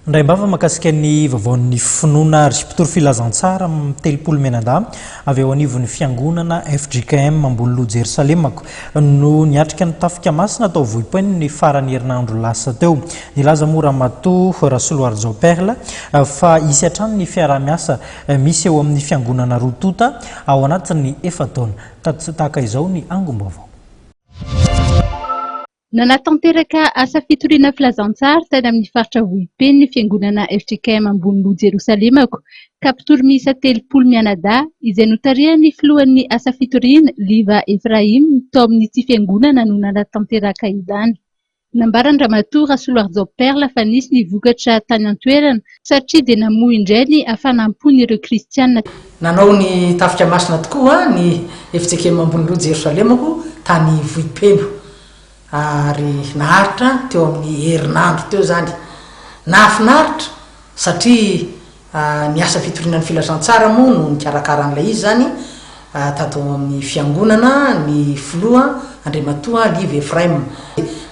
Ndray mbava makasika ny vavaon'ny finoana ry Mpitory filazan-tsara amin'ny telopolo mianadahy avy eo anivon'ny fiangonana Fjkm Amboniloha Jerosalemako no niatrika ny tafika masina atao Vohipeno ny farany herinandro lasa teo. Nilaza moa ramatoa Rasoaloha fa isy hatrany ny fiara-miasa misy eo amin'ny fiangonana roa ao anatin'ny efataona. Tahaka izao ny angom-baovao. Nanatanteraka asa fitoriana filazan-tsara tany amin'ny faritra Vohipeno ny fiangonana Fjkm Amboniloha Jerosalemako ka mpitory miisa telopolo mianadahy izay notarihan'ny filohan'ny asa fitoriana Liva Efraim tao amin'ity fiangonana no nanatanteraka izany. Nambarany ramatoa Rasoaloha fa nisy ny vokatra tany an-toerana satria dia namoy indray ny afanam-pony ireo kristianina. Nanao ny tafika masina tokoa ny Fjkm Amboniloha Jerosalemako tany Vohipeno. Ary naharitra teo amin'ny herinandro teo zany. Nahafinaritra satria ny asa fitorinan'ny filazan-tsara moa no nikarakaran'ilay izy zany tato amin'ny fiangonana ny filoha andriamatoa Liva Efraim.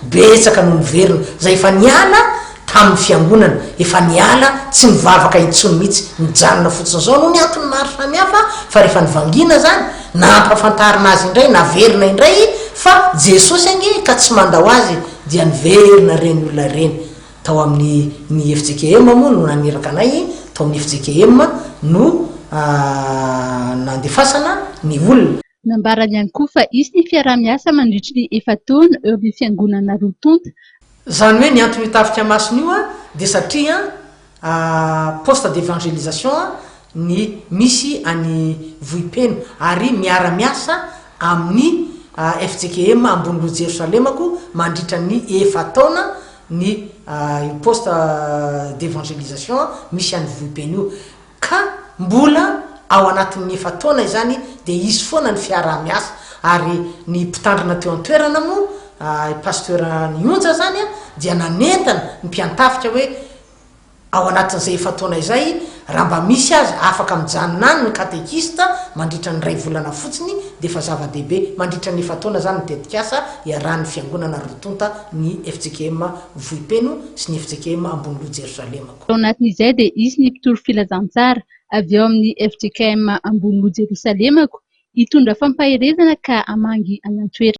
Betsaka no niverina zay efa niala tamin'ny fiangonana, efa niala tsy mivavaka intsony mihitsy, mijanona fotsiny zao no ny antony maro samihafa fa rehefa nivangina zany nampafantarina azy indray, naverina indray fa Jesosy ange ka tsy mandao azy dia niverina reny olona reny. Tao amin'ny ny Fjkm moa no naniraka anay, tao amin'ny Fjkm no nandefasana ny olona. Nambarany ihany koa fa isy ny fiara-miasa mandritry ny efataona eo amin'ny fiangonana roa. Zany hoe ny antony tafika masina io dia satria poste d'évangélisation ny misy any Vohipeno ary miara-miasa amin'ny Fjkm Amboniloha Jerosalemako mandritra ny efataona ny poste d'évangélisation misy any Vohipeno io ka mbola ao anatin'ny efataona izany dia izy foana ny fiara-miasa ary ny mpitandrina teo an-toerana moa pasteur Nionja zany dia nanentana ny mpiantafika hoe ao anatin'izay efataona izay raha mba misy azy afaka mijanona any ny katekista mandritra ny ray volana fotsiny dia efa zava-dehibe mandritra ny efataona zany ny tetikasa iarahan'ny fiangonana roa ny Fjkm Vohipeno sy ny Fjkm Amboniloha Jerosalemako. Ao anatin'izay dia isy ny mpitory filazan-tsara avy eo amin'ny Fjkm Amboniloha Jerosalemako hitondra fampaherezana ka hamangy any an-toerana.